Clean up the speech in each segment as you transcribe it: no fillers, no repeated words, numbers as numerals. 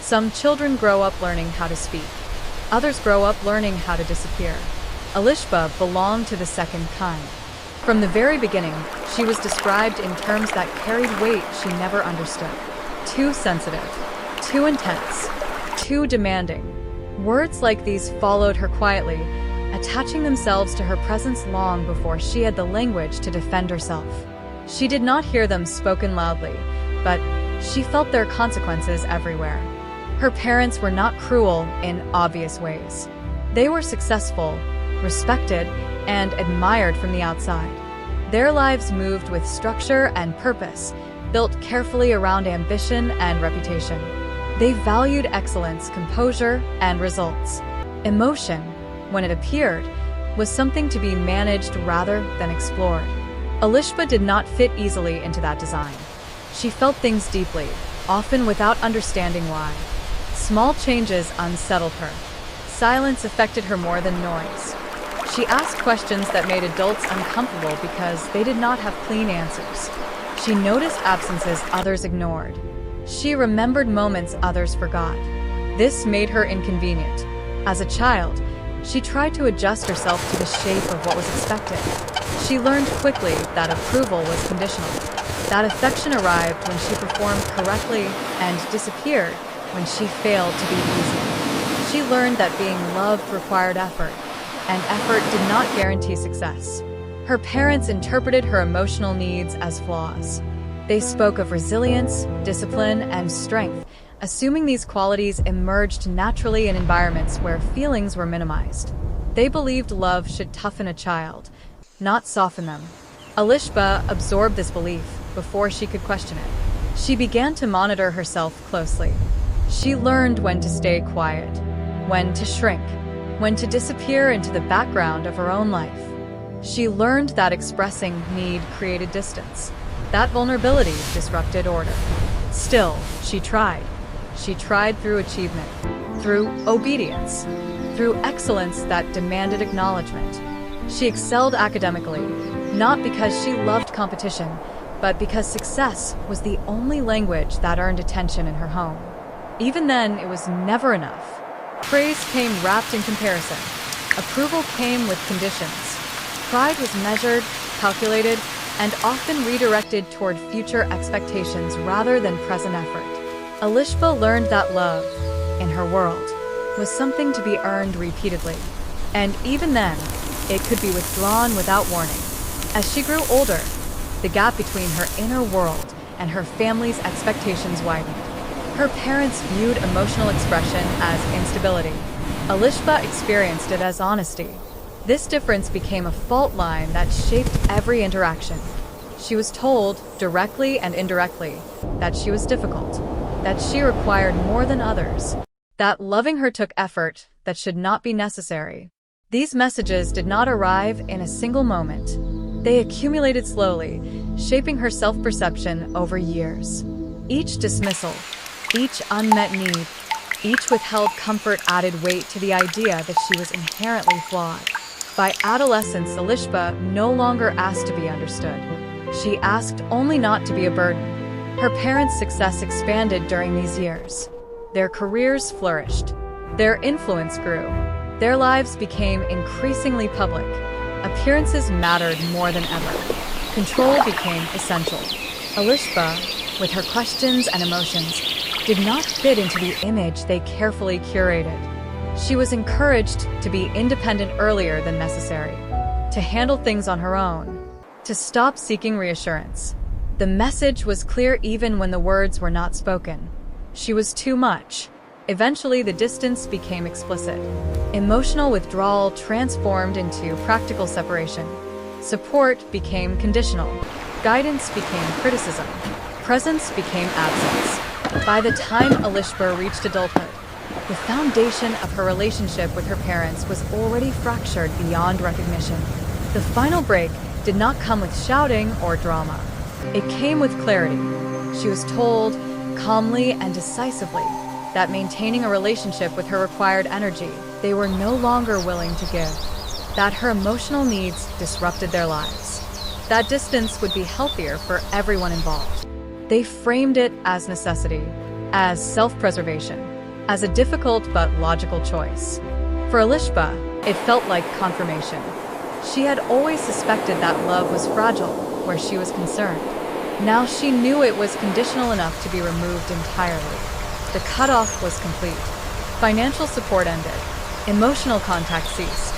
Some children grow up learning how to speak. Others grow up learning how to disappear. Alishba belonged to the second kind. From the very beginning, she was described in terms that carried weight she never understood. Too sensitive, too intense, too demanding. Words like these followed her quietly, attaching themselves to her presence long before she had the language to defend herself. She did not hear them spoken loudly, but she felt their consequences everywhere. Her parents were not cruel in obvious ways. They were successful, respected, and admired from the outside. Their lives moved with structure and purpose, built carefully around ambition and reputation. They valued excellence, composure, and results. Emotion, when it appeared, was something to be managed rather than explored. Alishba did not fit easily into that design. She felt things deeply, often without understanding why. Small changes unsettled her. Silence affected her more than noise. She asked questions that made adults uncomfortable because they did not have clean answers. She noticed absences others ignored. She remembered moments others forgot. This made her inconvenient. As a child, she tried to adjust herself to the shape of what was expected. She learned quickly that approval was conditional. That affection arrived when she performed correctly and disappeared when she failed to be easy. She learned that being loved required effort, and effort did not guarantee success. Her parents interpreted her emotional needs as flaws. They spoke of resilience, discipline, and strength, assuming these qualities emerged naturally in environments where feelings were minimized. They believed love should toughen a child, not soften them. Alishba absorbed this belief before she could question it. She began to monitor herself closely. She learned when to stay quiet, when to shrink, when to disappear into the background of her own life. She learned that expressing need created distance. That vulnerability disrupted order. Still, she tried. She tried through achievement, through obedience, through excellence that demanded acknowledgement. She excelled academically, not because she loved competition, but because success was the only language that earned attention in her home. Even then, it was never enough. Praise came wrapped in comparison. Approval came with conditions. Pride was measured, calculated, and often redirected toward future expectations rather than present effort. Alishba learned that love, in her world, was something to be earned repeatedly. And even then, it could be withdrawn without warning. As she grew older, the gap between her inner world and her family's expectations widened. Her parents viewed emotional expression as instability. Alishba experienced it as honesty. This difference became a fault line that shaped every interaction. She was told, directly and indirectly, that she was difficult, that she required more than others, that loving her took effort that should not be necessary. These messages did not arrive in a single moment. They accumulated slowly, shaping her self-perception over years. Each dismissal, each unmet need, each withheld comfort added weight to the idea that she was inherently flawed. By adolescence, Alishba no longer asked to be understood. She asked only not to be a burden. Her parents' success expanded during these years. Their careers flourished. Their influence grew. Their lives became increasingly public. Appearances mattered more than ever. Control became essential. Alishba, with her questions and emotions, did not fit into the image they carefully curated. She was encouraged to be independent earlier than necessary, to handle things on her own, to stop seeking reassurance. The message was clear even when the words were not spoken. She was too much. Eventually, the distance became explicit. Emotional withdrawal transformed into practical separation. Support became conditional. Guidance became criticism. Presence became absence. By the time Alishba reached adulthood, the foundation of her relationship with her parents was already fractured beyond recognition. The final break did not come with shouting or drama. It came with clarity. She was told, calmly and decisively, that maintaining a relationship with her required energy they were no longer willing to give, that her emotional needs disrupted their lives. That distance would be healthier for everyone involved. They framed it as necessity, as self-preservation. as a difficult but logical choice. For Elishba, it felt like confirmation. She had always suspected that love was fragile where she was concerned. Now she knew it was conditional enough to be removed entirely. The cutoff was complete. Financial support ended. Emotional contact ceased.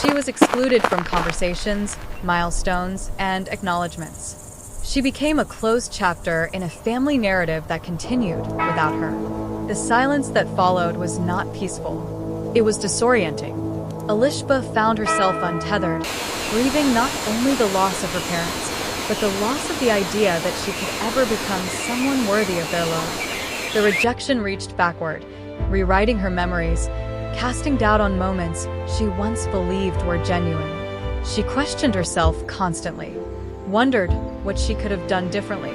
She was excluded from conversations, milestones, and acknowledgments. She became a closed chapter in a family narrative that continued without her. The silence that followed was not peaceful. It was disorienting. Elishba found herself untethered, grieving not only the loss of her parents, but the loss of the idea that she could ever become someone worthy of their love. The rejection reached backward, rewriting her memories, casting doubt on moments she once believed were genuine. She questioned herself constantly, wondered what she could have done differently,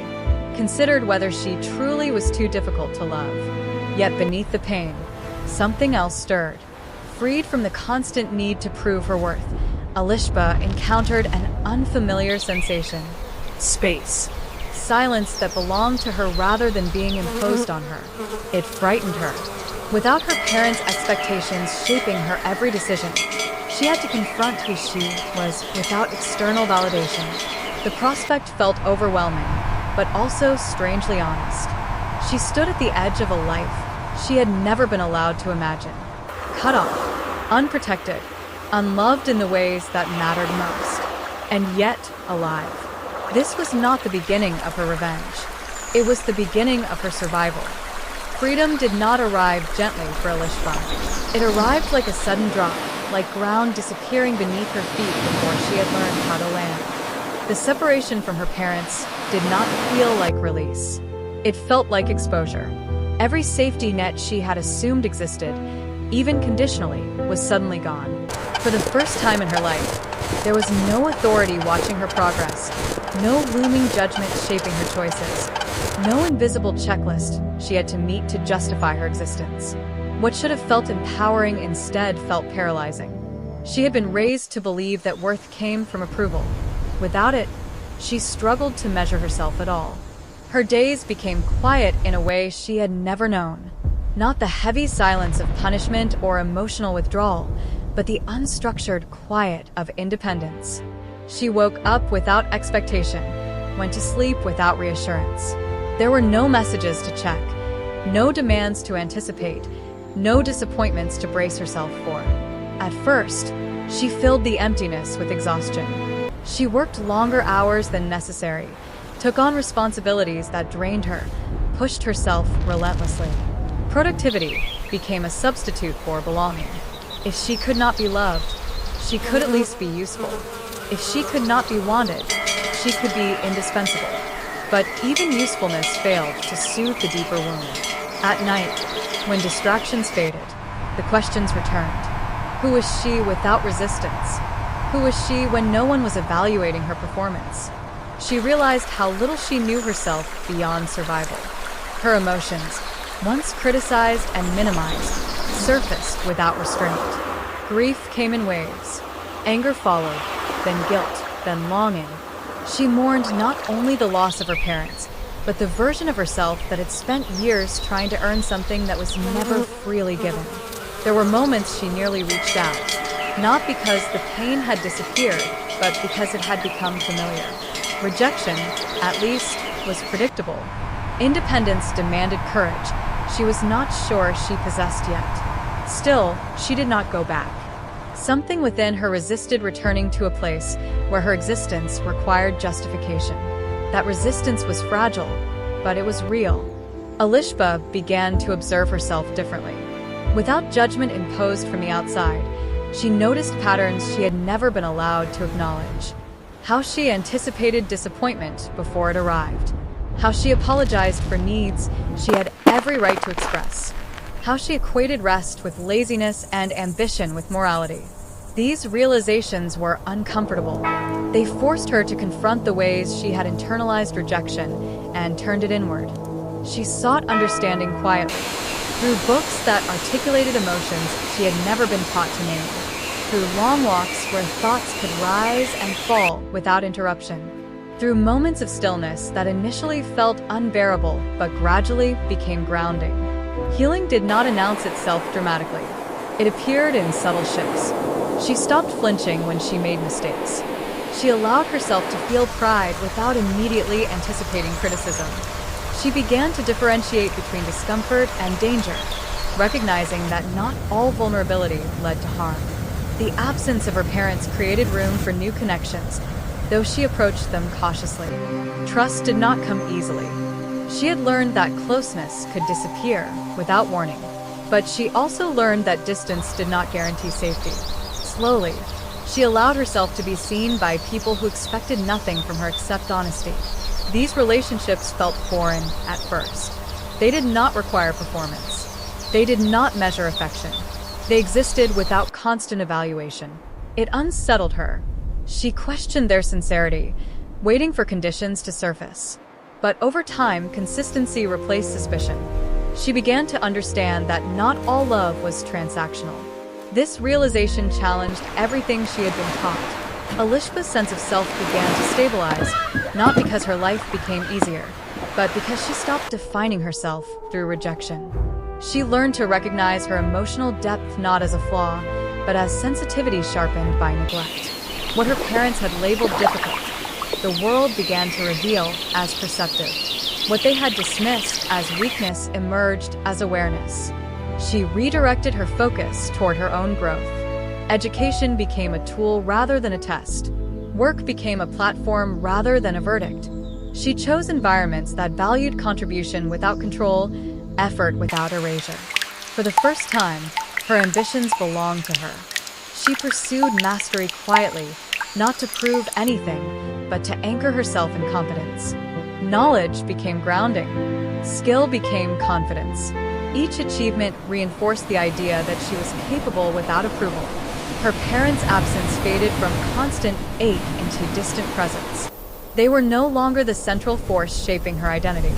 considered whether she truly was too difficult to love. Yet beneath the pain, something else stirred. Freed from the constant need to prove her worth, Elishba encountered an unfamiliar sensation. Space. Silence that belonged to her rather than being imposed on her. It frightened her. Without her parents' expectations shaping her every decision, she had to confront who she was without external validation. The prospect felt overwhelming, but also strangely honest. She stood at the edge of a life she had never been allowed to imagine. Cut off, unprotected, unloved in the ways that mattered most, and yet alive. This was not the beginning of her revenge. It was the beginning of her survival. Freedom did not arrive gently for Elishba. It arrived like a sudden drop, like ground disappearing beneath her feet before she had learned how to land. The separation from her parents did not feel like release. It felt like exposure. Every safety net she had assumed existed, even conditionally, was suddenly gone. For the first time in her life, there was no authority watching her progress, no looming judgment shaping her choices, no invisible checklist she had to meet to justify her existence. What should have felt empowering instead felt paralyzing. She had been raised to believe that worth came from approval. Without it, she struggled to measure herself at all. Her days became quiet in a way she had never known. Not the heavy silence of punishment or emotional withdrawal, but the unstructured quiet of independence. She woke up without expectation, went to sleep without reassurance. There were no messages to check, no demands to anticipate, no disappointments to brace herself for. At first, she filled the emptiness with exhaustion. She worked longer hours than necessary, took on responsibilities that drained her, pushed herself relentlessly. Productivity became a substitute for belonging. If she could not be loved, she could at least be useful. If she could not be wanted, she could be indispensable. But even usefulness failed to soothe the deeper wound. At night, when distractions faded, the questions returned. Who was she without resistance? Who was she when no one was evaluating her performance? She realized how little she knew herself beyond survival. Her emotions, once criticized and minimized, surfaced without restraint. Grief came in waves. Anger followed, then guilt, then longing. She mourned not only the loss of her parents, but the version of herself that had spent years trying to earn something that was never freely given. There were moments she nearly reached out, not because the pain had disappeared, but because it had become familiar. Rejection, at least, was predictable. Independence demanded courage she was not sure she possessed yet. Still, she did not go back. Something within her resisted returning to a place where her existence required justification. That resistance was fragile, but it was real. Elishba began to observe herself differently. Without judgment imposed from the outside, she noticed patterns she had never been allowed to acknowledge. How she anticipated disappointment before it arrived. How she apologized for needs she had every right to express. How she equated rest with laziness and ambition with morality. These realizations were uncomfortable. They forced her to confront the ways she had internalized rejection and turned it inward. She sought understanding quietly, through books that articulated emotions she had never been taught to name, through long walks where thoughts could rise and fall without interruption, through moments of stillness that initially felt unbearable but gradually became grounding. Healing did not announce itself dramatically. It appeared in subtle shifts. She stopped flinching when she made mistakes. She allowed herself to feel pride without immediately anticipating criticism. She began to differentiate between discomfort and danger, recognizing that not all vulnerability led to harm. The absence of her parents created room for new connections, though she approached them cautiously. Trust did not come easily. She had learned that closeness could disappear without warning, but she also learned that distance did not guarantee safety. Slowly, she allowed herself to be seen by people who expected nothing from her except honesty. These relationships felt foreign at first. They did not require performance. They did not measure affection. They existed without constant evaluation. It unsettled her. She questioned their sincerity, waiting for conditions to surface. But over time, consistency replaced suspicion. She began to understand that not all love was transactional. This realization challenged everything she had been taught. Alishba's sense of self began to stabilize, not because her life became easier, but because she stopped defining herself through rejection. She learned to recognize her emotional depth not as a flaw, but as sensitivity sharpened by neglect. What her parents had labeled difficult, the world began to reveal as perceptive. What they had dismissed as weakness emerged as awareness. She redirected her focus toward her own growth. Education became a tool rather than a test. Work became a platform rather than a verdict. She chose environments that valued contribution without control, effort without erasure. For the first time, her ambitions belonged to her. She pursued mastery quietly, not to prove anything, but to anchor herself in competence. Knowledge became grounding. Skill became confidence. Each achievement reinforced the idea that she was capable without approval. Her parents' absence faded from constant ache into distant presence. They were no longer the central force shaping her identity.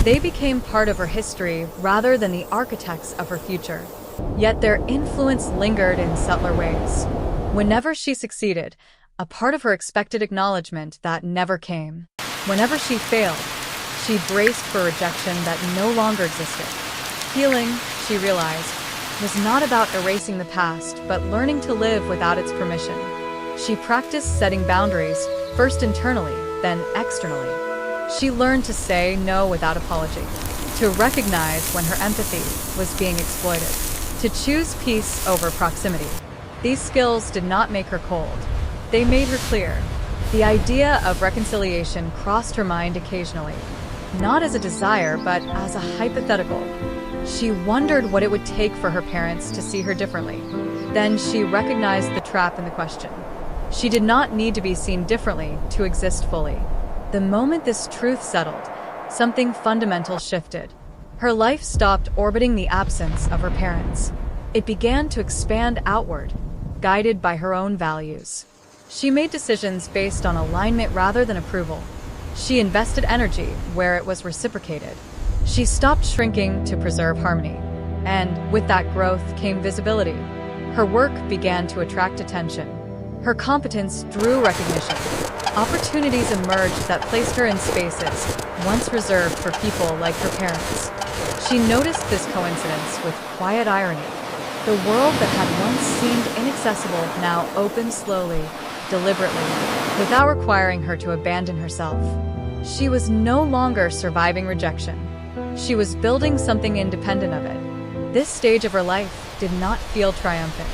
They became part of her history rather than the architects of her future. Yet their influence lingered in subtler ways. Whenever she succeeded, a part of her expected acknowledgement that never came. Whenever she failed, she braced for rejection that no longer existed. Healing, she realized, was not about erasing the past, but learning to live without its permission. She practiced setting boundaries, first internally, then externally. She learned to say no without apology, to recognize when her empathy was being exploited, to choose peace over proximity. These skills did not make her cold. They made her clear. The idea of reconciliation crossed her mind occasionally, not as a desire, but as a hypothetical. She wondered what it would take for her parents to see her differently. Then she recognized the trap in the question. She did not need to be seen differently to exist fully. The moment this truth settled, something fundamental shifted. Her life stopped orbiting the absence of her parents. It began to expand outward, guided by her own values. She made decisions based on alignment rather than approval. She invested energy where it was reciprocated. She stopped shrinking to preserve harmony. And with that growth came visibility. Her work began to attract attention. Her competence drew recognition. Opportunities emerged that placed her in spaces once reserved for people like her parents. She noticed this coincidence with quiet irony. The world that had once seemed inaccessible now opened slowly, deliberately, without requiring her to abandon herself. She was no longer surviving rejection. She was building something independent of it. This stage of her life did not feel triumphant.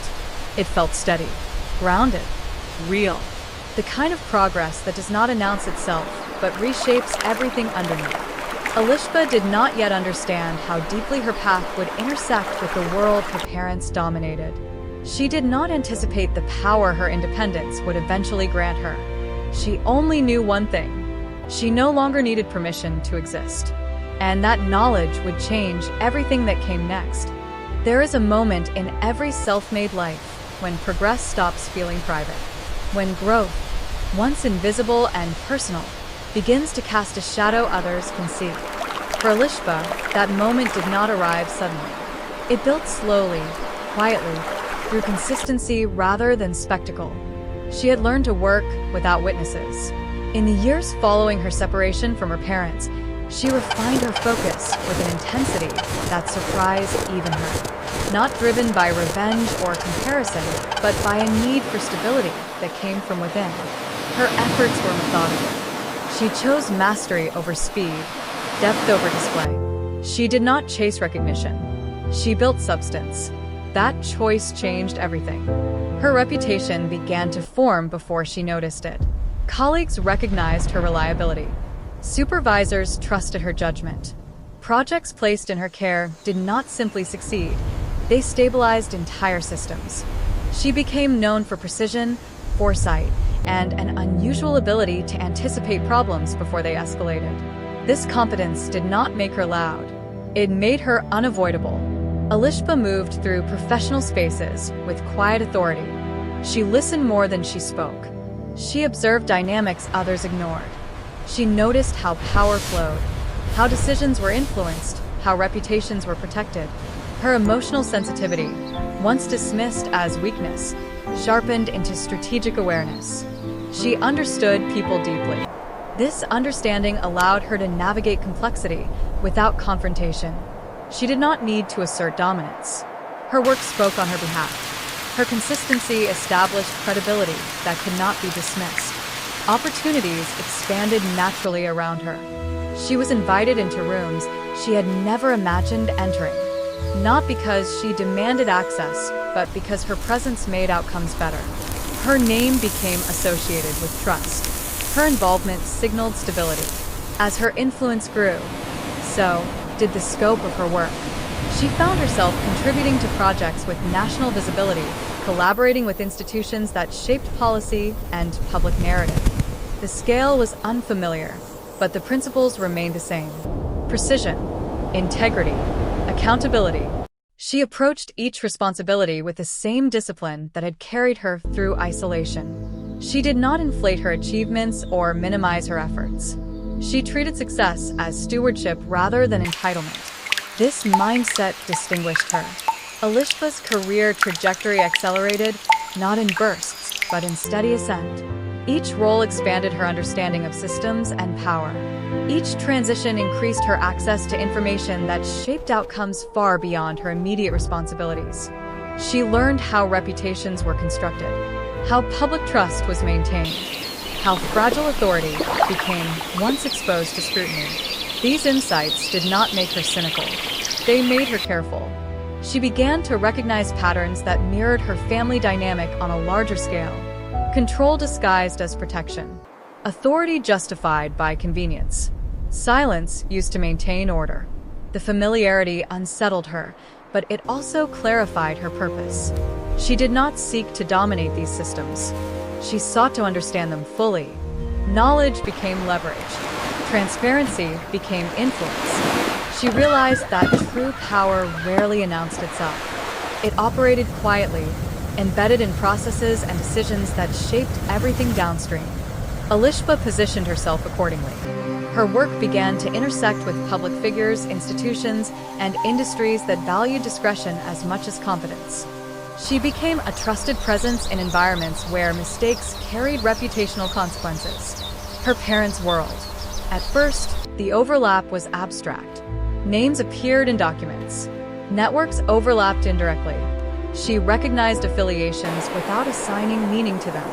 It felt steady, grounded, real. The kind of progress that does not announce itself, but reshapes everything underneath. Alishba did not yet understand how deeply her path would intersect with the world her parents dominated. She did not anticipate the power her independence would eventually grant her. She only knew one thing. She no longer needed permission to exist. And that knowledge would change everything that came next. There is a moment in every self-made life when progress stops feeling private. When growth, once invisible and personal, begins to cast a shadow others can see. For Alishba, that moment did not arrive suddenly. It built slowly, quietly, through consistency rather than spectacle. She had learned to work without witnesses. In the years following her separation from her parents, She refined her focus with an intensity that surprised even her. Not driven by revenge or comparison, but by a need for stability that came from within. Her efforts were methodical. She chose mastery over speed, depth over display. She did not chase recognition. She built substance. That choice changed everything. Her reputation began to form before she noticed it. Colleagues recognized her reliability. Supervisors trusted her judgment. Projects placed in her care did not simply succeed. They stabilized entire systems. She became known for precision, foresight, and an unusual ability to anticipate problems before they escalated. This competence did not make her loud. It made her unavoidable. Alishba moved through professional spaces with quiet authority. She listened more than she spoke. She observed dynamics others ignored. She noticed how power flowed, how decisions were influenced, how reputations were protected. Her emotional sensitivity, once dismissed as weakness, sharpened into strategic awareness. She understood people deeply. This understanding allowed her to navigate complexity without confrontation. She did not need to assert dominance. Her work spoke on her behalf. Her consistency established credibility that could not be dismissed. Opportunities expanded naturally around her. She was invited into rooms she had never imagined entering, not because she demanded access, but because her presence made outcomes better. Her name became associated with trust. Her involvement signaled stability. As her influence grew, so did the scope of her work. She found herself contributing to projects with national visibility, collaborating with institutions that shaped policy and public narrative. The scale was unfamiliar, but the principles remained the same. Precision, integrity, accountability. She approached each responsibility with the same discipline that had carried her through isolation. She did not inflate her achievements or minimize her efforts. She treated success as stewardship rather than entitlement. This mindset distinguished her. Alishba's career trajectory accelerated, not in bursts, but in steady ascent. Each role expanded her understanding of systems and power. Each transition increased her access to information that shaped outcomes far beyond her immediate responsibilities. She learned how reputations were constructed, how public trust was maintained, how fragile authority became once exposed to scrutiny. These insights did not make her cynical. They made her careful. She began to recognize patterns that mirrored her family dynamic on a larger scale. Control disguised as protection. Authority justified by convenience. Silence used to maintain order. The familiarity unsettled her, but it also clarified her purpose. She did not seek to dominate these systems. She sought to understand them fully. Knowledge became leverage. Transparency became influence. She realized that true power rarely announced itself. It operated quietly, embedded in processes and decisions that shaped everything downstream. Alishba positioned herself accordingly. Her work began to intersect with public figures, institutions, and industries that valued discretion as much as competence. She became a trusted presence in environments where mistakes carried reputational consequences. Her parents' world. At first, the overlap was abstract. Names appeared in documents. Networks overlapped indirectly. She recognized affiliations without assigning meaning to them.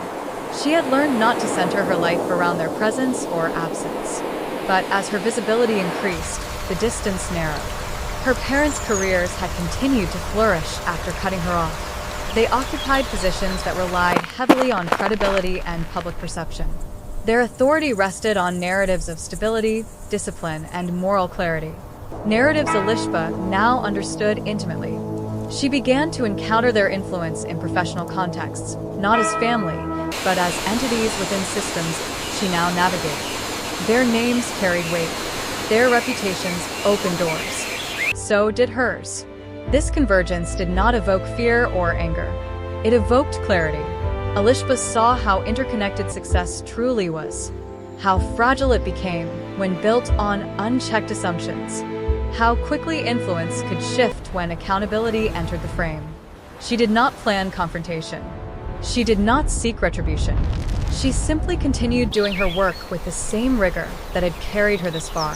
She had learned not to center her life around their presence or absence. But as her visibility increased, the distance narrowed. Her parents' careers had continued to flourish after cutting her off. They occupied positions that relied heavily on credibility and public perception. Their authority rested on narratives of stability, discipline, and moral clarity. Narratives Alishba now understood intimately. She began to encounter their influence in professional contexts, not as family, but as entities within systems she now navigated. Their names carried weight. Their reputations opened doors. So did hers. This convergence did not evoke fear or anger. It evoked clarity. Alishba saw how interconnected success truly was, how fragile it became when built on unchecked assumptions, how quickly influence could shift when accountability entered the frame. She did not plan confrontation. She did not seek retribution. She simply continued doing her work with the same rigor that had carried her this far.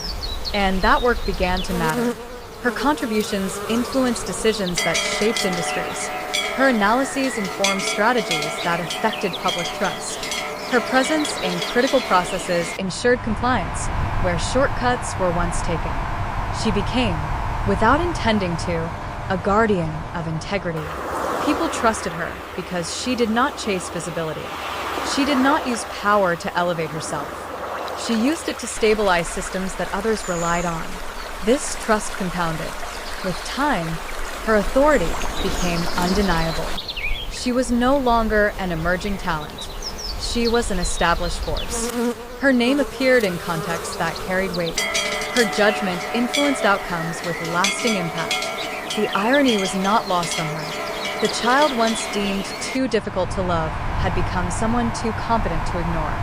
And that work began to matter. Her contributions influenced decisions that shaped industries. Her analyses informed strategies that affected public trust. Her presence in critical processes ensured compliance, where shortcuts were once taken. She became, without intending to, a guardian of integrity. People trusted her because she did not chase visibility. She did not use power to elevate herself. She used it to stabilize systems that others relied on. This trust compounded. With time, her authority became undeniable. She was no longer an emerging talent. She was an established force. Her name appeared in contexts that carried weight. Her judgment influenced outcomes with lasting impact. The irony was not lost on her. The child once deemed too difficult to love had become someone too competent to ignore.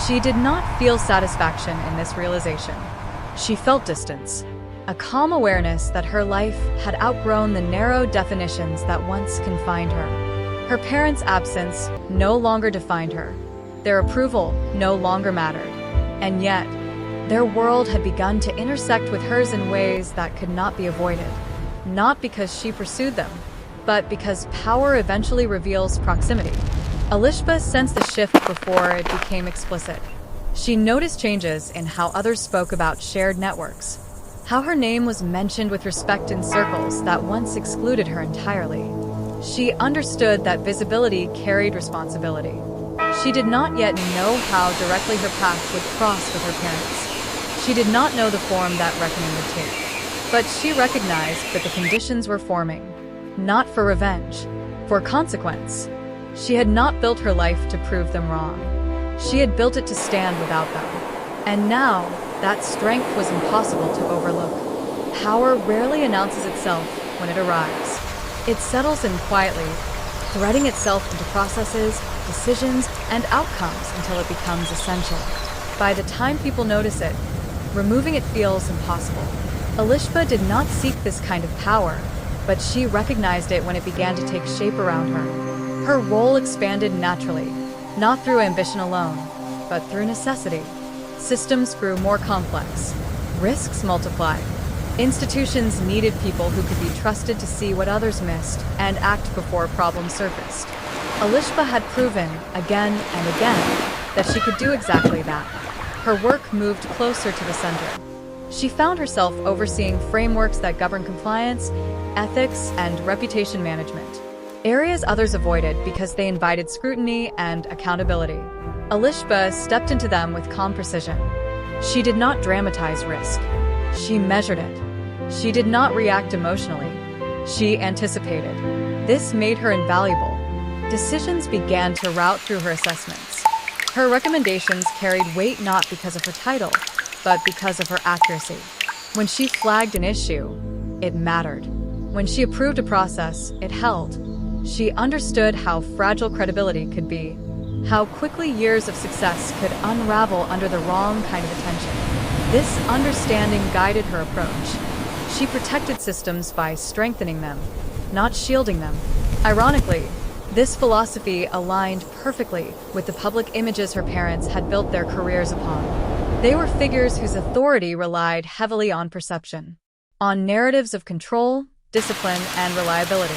She did not feel satisfaction in this realization. She felt distance, a calm awareness that her life had outgrown the narrow definitions that once confined her. Her parents' absence no longer defined her. Their approval no longer mattered. And yet, their world had begun to intersect with hers in ways that could not be avoided. Not because she pursued them, but because power eventually reveals proximity. Elishba sensed the shift before it became explicit. She noticed changes in how others spoke about shared networks, how her name was mentioned with respect in circles that once excluded her entirely. She understood that visibility carried responsibility. She did not yet know how directly her path would cross with her parents. She did not know the form that reckoning would take. But she recognized that the conditions were forming, not for revenge, for consequence. She had not built her life to prove them wrong. She had built it to stand without them. And now, that strength was impossible to overlook. Power rarely announces itself when it arrives. It settles in quietly, threading itself into processes, decisions, and outcomes until it becomes essential. By the time people notice it, removing it feels impossible. Elishba did not seek this kind of power, but she recognized it when it began to take shape around her. Her role expanded naturally, not through ambition alone, but through necessity. Systems grew more complex. Risks multiplied. Institutions needed people who could be trusted to see what others missed and act before problems surfaced. Elishba had proven, again and again, that she could do exactly that. Her work moved closer to the center. She found herself overseeing frameworks that govern compliance, ethics, and reputation management. Areas others avoided because they invited scrutiny and accountability. Elishba stepped into them with calm precision. She did not dramatize risk. She measured it. She did not react emotionally. She anticipated. This made her invaluable. Decisions began to route through her assessments. Her recommendations carried weight not because of her title, but because of her accuracy. When she flagged an issue, it mattered. When she approved a process, it held. She understood how fragile credibility could be, how quickly years of success could unravel under the wrong kind of attention. This understanding guided her approach. She protected systems by strengthening them, not shielding them. Ironically, this philosophy aligned perfectly with the public images her parents had built their careers upon. They were figures whose authority relied heavily on perception, on narratives of control, discipline, and reliability.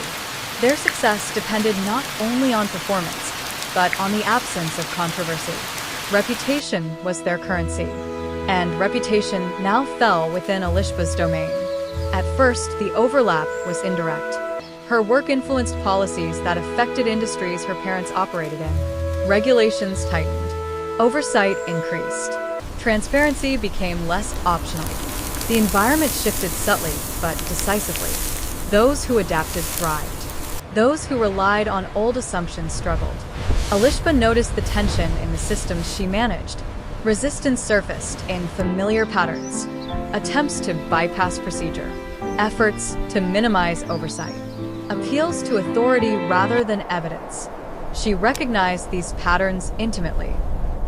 Their success depended not only on performance, but on the absence of controversy. Reputation was their currency, and reputation now fell within Elishba's domain. At first, the overlap was indirect. Her work influenced policies that affected industries her parents operated in. Regulations tightened. Oversight increased. Transparency became less optional. The environment shifted subtly, but decisively. Those who adapted thrived. Those who relied on old assumptions struggled. Elishba noticed the tension in the systems she managed. Resistance surfaced in familiar patterns. Attempts to bypass procedure. Efforts to minimize oversight. Appeals to authority rather than evidence. She recognized these patterns intimately.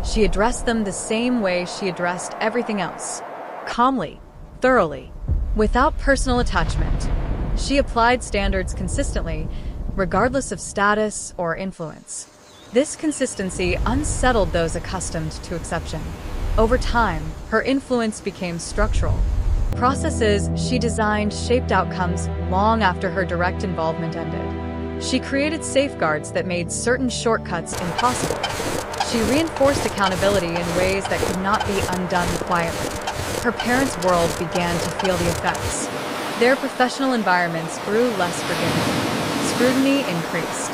She addressed them the same way she addressed everything else. Calmly, thoroughly, without personal attachment. She applied standards consistently, regardless of status or influence. This consistency unsettled those accustomed to exception. Over time, her influence became structural. Processes she designed shaped outcomes long after her direct involvement ended. She created safeguards that made certain shortcuts impossible. She reinforced accountability in ways that could not be undone quietly. Her parents' world began to feel the effects. Their professional environments grew less forgiving. Scrutiny increased.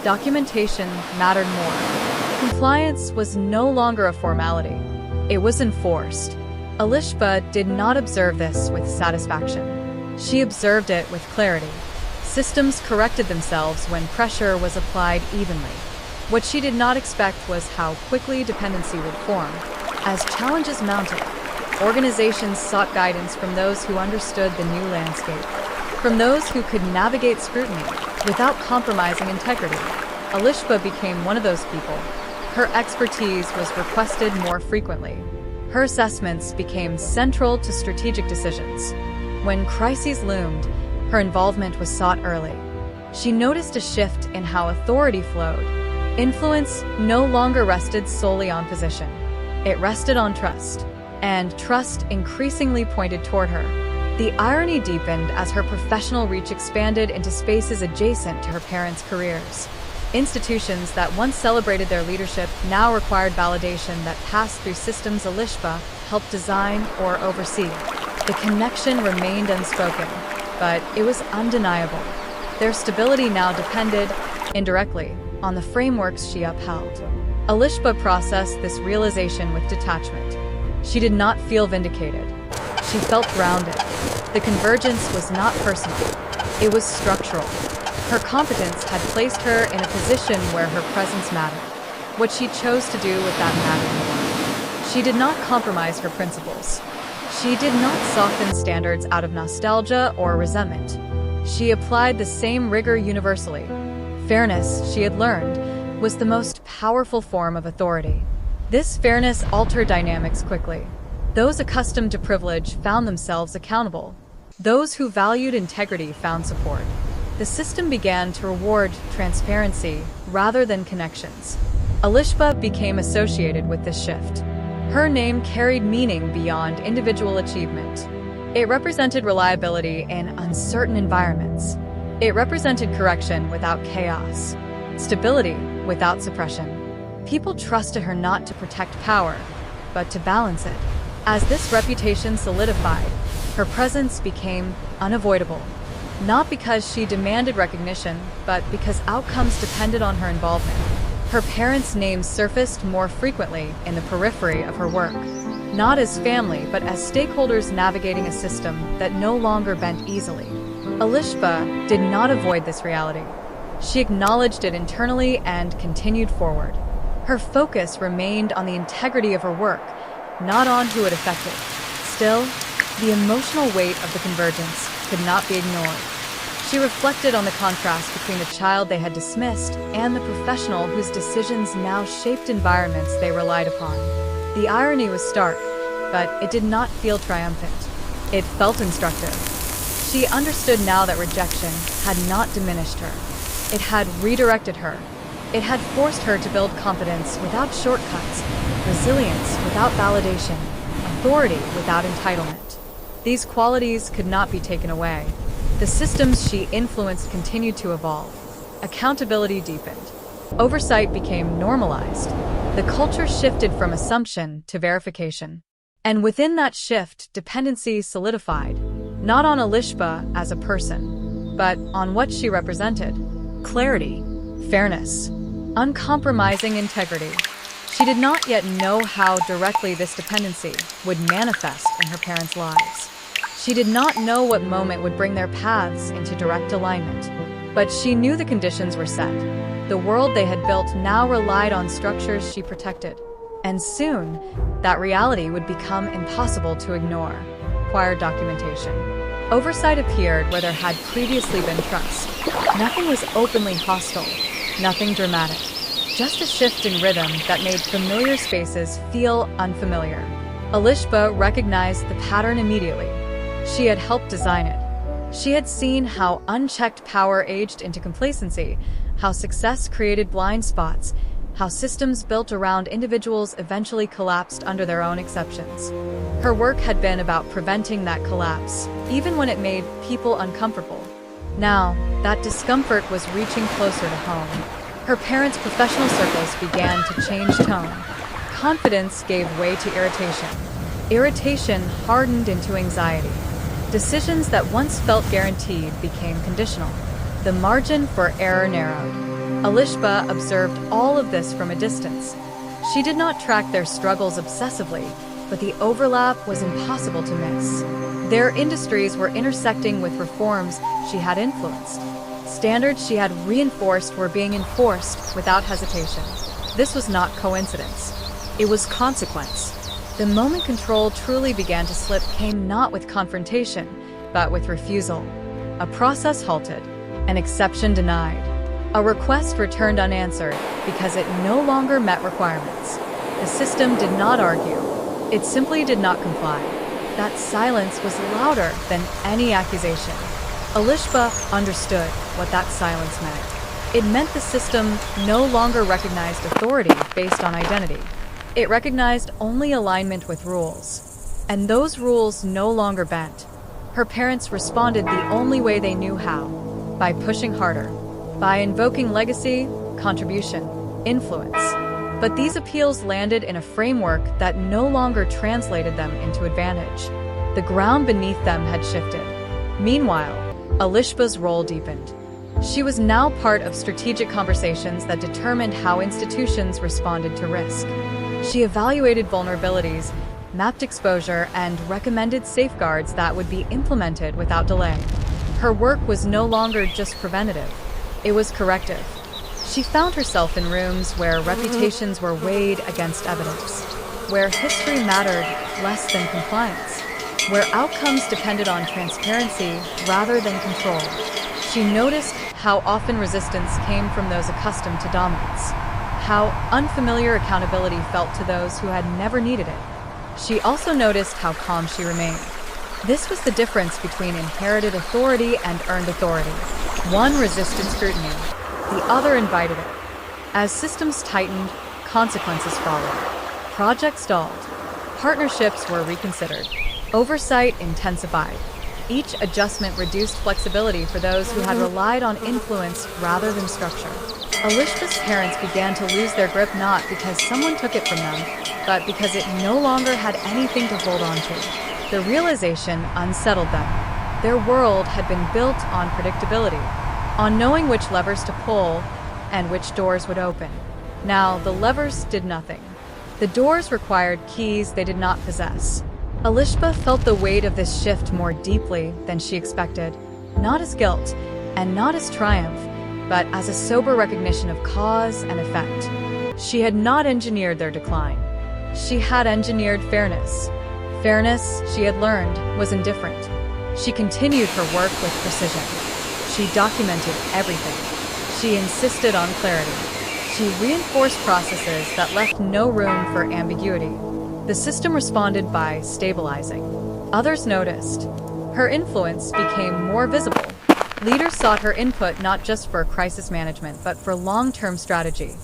Documentation mattered more. Compliance was no longer a formality. It was enforced. Alishba did not observe this with satisfaction. She observed it with clarity. Systems corrected themselves when pressure was applied evenly. What she did not expect was how quickly dependency would form. As challenges mounted, organizations sought guidance from those who understood the new landscape, from those who could navigate scrutiny without compromising integrity. Alishba became one of those people. Her expertise was requested more frequently. Her assessments became central to strategic decisions. When crises loomed, her involvement was sought early. She noticed a shift in how authority flowed. Influence no longer rested solely on position. It rested on trust, and trust increasingly pointed toward her. The irony deepened as her professional reach expanded into spaces adjacent to her parents' careers. Institutions that once celebrated their leadership now required validation that passed through systems Alishba helped design or oversee. The connection remained unspoken, but it was undeniable. Their stability now depended, indirectly, on the frameworks she upheld. Alishba processed this realization with detachment. She did not feel vindicated. She felt grounded. The convergence was not personal. It was structural. Her competence had placed her in a position where her presence mattered. What she chose to do with that mattered more. She did not compromise her principles. She did not soften standards out of nostalgia or resentment. She applied the same rigor universally. Fairness, she had learned, was the most powerful form of authority. This fairness altered dynamics quickly. Those accustomed to privilege found themselves accountable. Those who valued integrity found support. The system began to reward transparency rather than connections. Alishba became associated with this shift. Her name carried meaning beyond individual achievement. It represented reliability in uncertain environments. It represented correction without chaos, stability without suppression. People trusted her not to protect power, but to balance it. As this reputation solidified, her presence became unavoidable. Not because she demanded recognition, but because outcomes depended on her involvement. Her parents' names surfaced more frequently in the periphery of her work, not as family, but as stakeholders navigating a system that no longer bent easily. Alishba did not avoid this reality. She acknowledged it internally and continued forward. Her focus remained on the integrity of her work, not on who it affected. Still, the emotional weight of the convergence could not be ignored. She reflected on the contrast between the child they had dismissed and the professional whose decisions now shaped environments they relied upon. The irony was stark, but it did not feel triumphant. It felt instructive. She understood now that rejection had not diminished her. It had redirected her. It had forced her to build confidence without shortcuts, resilience without validation, authority without entitlement. These qualities could not be taken away. The systems she influenced continued to evolve. Accountability deepened. Oversight became normalized. The culture shifted from assumption to verification. And within that shift, dependency solidified, not on Alishba as a person, but on what she represented: clarity, fairness, uncompromising integrity. She did not yet know how directly this dependency would manifest in her parents' lives. She did not know what moment would bring their paths into direct alignment. But she knew the conditions were set. The world they had built now relied on structures she protected. And soon, that reality would become impossible to ignore. Required documentation. Oversight appeared where there had previously been trust. Nothing was openly hostile, nothing dramatic. Just a shift in rhythm that made familiar spaces feel unfamiliar. Alishba recognized the pattern immediately. She had helped design it. She had seen how unchecked power aged into complacency, how success created blind spots, how systems built around individuals eventually collapsed under their own exceptions. Her work had been about preventing that collapse, even when it made people uncomfortable. Now, that discomfort was reaching closer to home. Her parents' professional circles began to change tone. Confidence gave way to irritation. Irritation hardened into anxiety. Decisions that once felt guaranteed became conditional. The margin for error narrowed. Alishba observed all of this from a distance. She did not track their struggles obsessively, but the overlap was impossible to miss. Their industries were intersecting with reforms she had influenced. Standards she had reinforced were being enforced without hesitation. This was not coincidence. It was consequence. The moment control truly began to slip came not with confrontation, but with refusal. A process halted, an exception denied. A request returned unanswered because it no longer met requirements. The system did not argue. It simply did not comply. That silence was louder than any accusation. Alishba understood what that silence meant. It meant the system no longer recognized authority based on identity. It recognized only alignment with rules. And those rules no longer bent. Her parents responded the only way they knew how, by pushing harder, by invoking legacy, contribution, influence. But these appeals landed in a framework that no longer translated them into advantage. The ground beneath them had shifted. Meanwhile, Alishba's role deepened. She was now part of strategic conversations that determined how institutions responded to risk. She evaluated vulnerabilities, mapped exposure, and recommended safeguards that would be implemented without delay. Her work was no longer just preventative. It was corrective. She found herself in rooms where reputations were weighed against evidence, where history mattered less than compliance, where outcomes depended on transparency rather than control. She noticed how often resistance came from those accustomed to dominance, how unfamiliar accountability felt to those who had never needed it. She also noticed how calm she remained. This was the difference between inherited authority and earned authority. One resisted scrutiny, the other invited it. As systems tightened, consequences followed. Projects stalled. Partnerships were reconsidered. Oversight intensified. Each adjustment reduced flexibility for those who had relied on influence rather than structure. Alishba's parents began to lose their grip not because someone took it from them, but because it no longer had anything to hold on to. The realization unsettled them. Their world had been built on predictability, on knowing which levers to pull and which doors would open. Now, the levers did nothing. The doors required keys they did not possess. Alishba felt the weight of this shift more deeply than she expected, not as guilt and not as triumph, but as a sober recognition of cause and effect. She had not engineered their decline. She had engineered fairness. Fairness, she had learned, was indifferent. She continued her work with precision. She documented everything. She insisted on clarity. She reinforced processes that left no room for ambiguity. The system responded by stabilizing. Others noticed. Her influence became more visible. Leaders sought her input not just for crisis management, but for long-term strategy.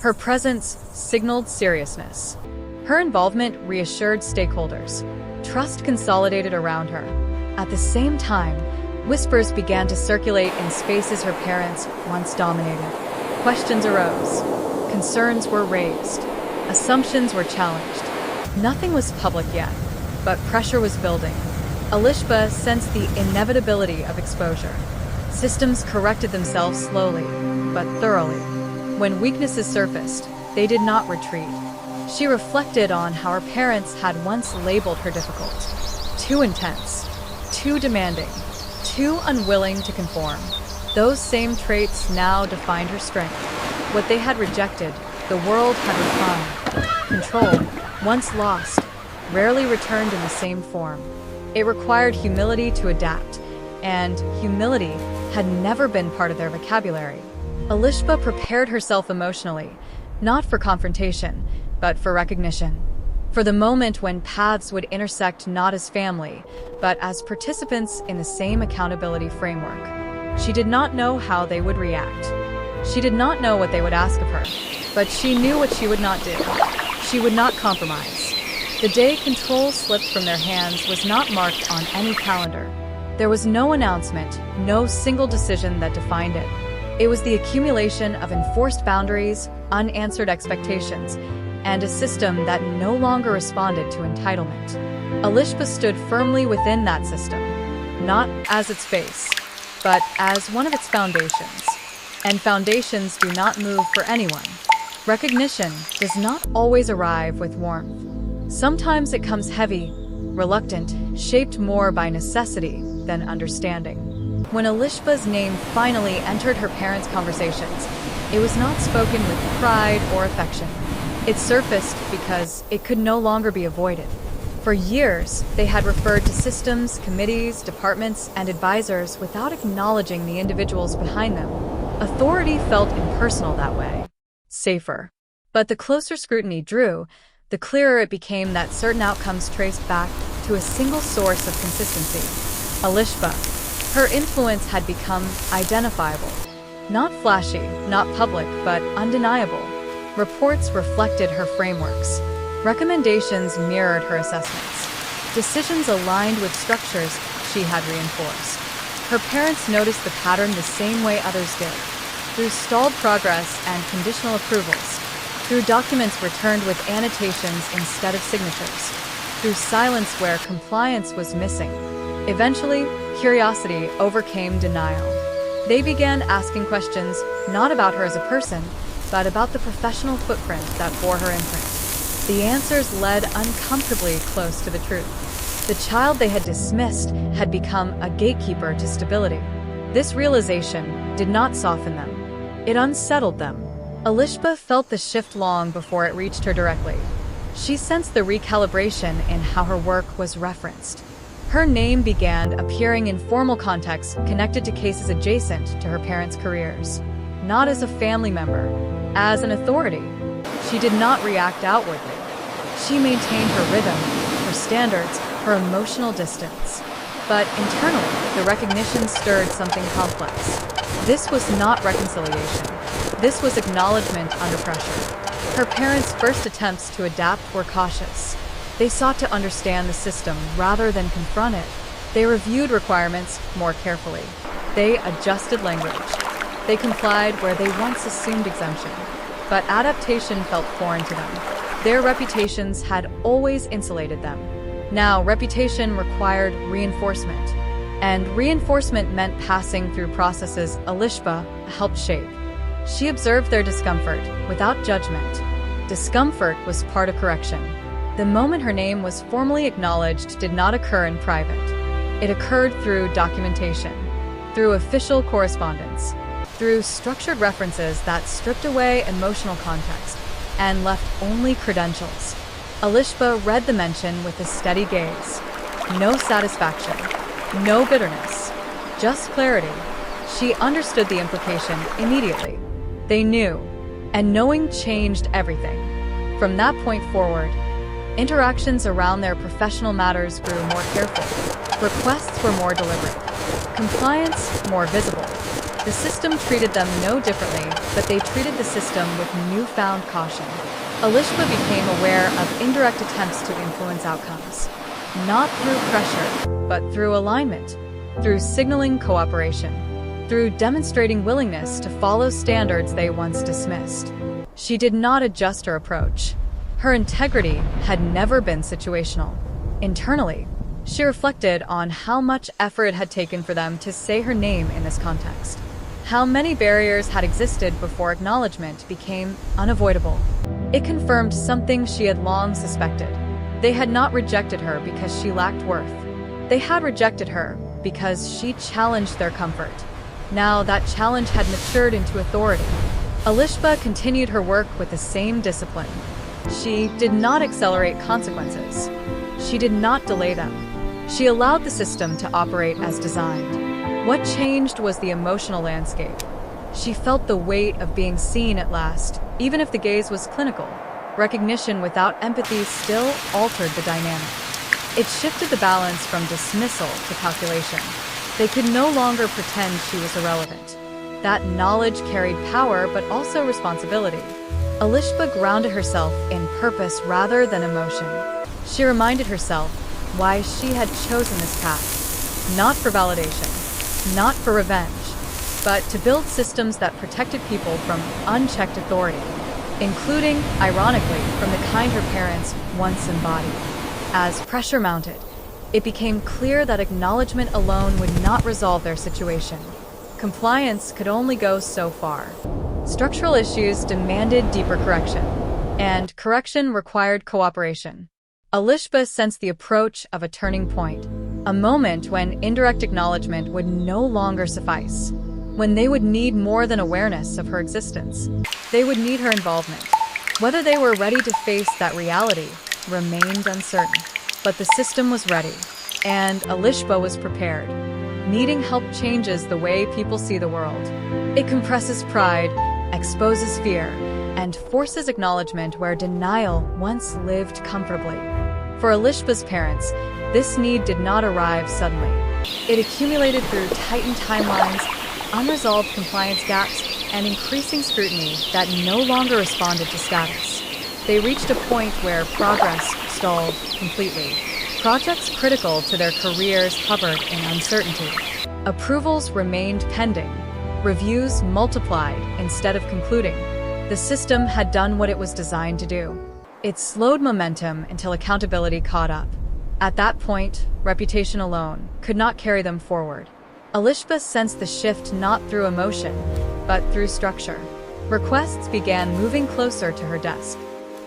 Her presence signaled seriousness. Her involvement reassured stakeholders. Trust consolidated around her. At the same time, whispers began to circulate in spaces her parents once dominated. Questions arose. Concerns were raised. Assumptions were challenged. Nothing was public yet, but pressure was building. Alishba sensed the inevitability of exposure. Systems corrected themselves slowly, but thoroughly. When weaknesses surfaced, they did not retreat. She reflected on how her parents had once labeled her difficult, too intense, too demanding, too unwilling to conform. Those same traits now defined her strength. What they had rejected, the world had refined. Control, once lost, rarely returned in the same form. It required humility to adapt, and humility had never been part of their vocabulary. Alishba prepared herself emotionally, not for confrontation, but for recognition. For the moment when paths would intersect not as family, but as participants in the same accountability framework. She did not know how they would react. She did not know what they would ask of her, but she knew what she would not do. She would not compromise. The day control slipped from their hands was not marked on any calendar. There was no announcement, no single decision that defined it. It was the accumulation of enforced boundaries, unanswered expectations, and a system that no longer responded to entitlement. Alishba stood firmly within that system, not as its base, but as one of its foundations. And foundations do not move for anyone. Recognition does not always arrive with warmth. Sometimes it comes heavy, reluctant, shaped more by necessity than understanding. When Alishba's name finally entered her parents' conversations, it was not spoken with pride or affection. It surfaced because it could no longer be avoided. For years, they had referred to systems, committees, departments, and advisors without acknowledging the individuals behind them. Authority felt impersonal that way. Safer. But the closer scrutiny drew, the clearer it became that certain outcomes traced back to a single source of consistency. Alishba. Her influence had become identifiable. Not flashy, not public, but undeniable. Reports reflected her frameworks. Recommendations mirrored her assessments. Decisions aligned with structures she had reinforced. Her parents noticed the pattern the same way others did. Through stalled progress and conditional approvals. Through documents returned with annotations instead of signatures. Through silence where compliance was missing. Eventually, curiosity overcame denial. They began asking questions not about her as a person, but about the professional footprint that bore her imprint. The answers led uncomfortably close to the truth. The child they had dismissed had become a gatekeeper to stability. This realization did not soften them. It unsettled them. Alishba felt the shift long before it reached her directly. She sensed the recalibration in how her work was referenced. Her name began appearing in formal contexts connected to cases adjacent to her parents' careers. Not as a family member, as an authority. She did not react outwardly. She maintained her rhythm, her standards, her emotional distance. But internally, the recognition stirred something complex. This was not reconciliation. This was acknowledgement under pressure. Her parents' first attempts to adapt were cautious. They sought to understand the system rather than confront it. They reviewed requirements more carefully. They adjusted language. They complied where they once assumed exemption. But adaptation felt foreign to them. Their reputations had always insulated them. Now, reputation required reinforcement. And reinforcement meant passing through processes Alishba helped shape. She observed their discomfort without judgment. Discomfort was part of correction. The moment her name was formally acknowledged did not occur in private. It occurred through documentation, through official correspondence, through structured references that stripped away emotional context and left only credentials. Alishba read the mention with a steady gaze. No satisfaction, no bitterness, just clarity. She understood the implication immediately. They knew, and knowing changed everything. From that point forward, interactions around their professional matters grew more careful. Requests were more deliberate. Compliance more visible. The system treated them no differently, but they treated the system with newfound caution. Alishba became aware of indirect attempts to influence outcomes. Not through pressure, but through alignment. Through signaling cooperation. Through demonstrating willingness to follow standards they once dismissed. She did not adjust her approach. Her integrity had never been situational. Internally, she reflected on how much effort it had taken for them to say her name in this context. How many barriers had existed before acknowledgement became unavoidable. It confirmed something she had long suspected. They had not rejected her because she lacked worth. They had rejected her because she challenged their comfort. Now that challenge had matured into authority. Alishba continued her work with the same discipline. She did not accelerate consequences. She did not delay them. She allowed the system to operate as designed. What changed was the emotional landscape. She felt the weight of being seen at last, even if the gaze was clinical. Recognition without empathy still altered the dynamic. It shifted the balance from dismissal to calculation. They could no longer pretend she was irrelevant. That knowledge carried power but also responsibility. Elishba grounded herself in purpose rather than emotion. She reminded herself why she had chosen this path. Not for validation, not for revenge, but to build systems that protected people from unchecked authority, including, ironically, from the kind her parents once embodied. As pressure mounted, it became clear that acknowledgement alone would not resolve their situation. Compliance could only go so far. Structural issues demanded deeper correction, and correction required cooperation. Elishba sensed the approach of a turning point, a moment when indirect acknowledgement would no longer suffice, when they would need more than awareness of her existence. They would need her involvement. Whether they were ready to face that reality remained uncertain. But the system was ready, and Elishba was prepared. Needing help changes the way people see the world. It compresses pride, exposes fear, and forces acknowledgement where denial once lived comfortably. For Elishba's parents, this need did not arrive suddenly. It accumulated through tightened timelines, unresolved compliance gaps, and increasing scrutiny that no longer responded to status. They reached a point where progress stalled completely. Projects critical to their careers hovered in uncertainty. Approvals remained pending. Reviews multiplied instead of concluding. The system had done what it was designed to do. It slowed momentum until accountability caught up. At that point, reputation alone could not carry them forward. Elishba sensed the shift not through emotion, but through structure. Requests began moving closer to her desk.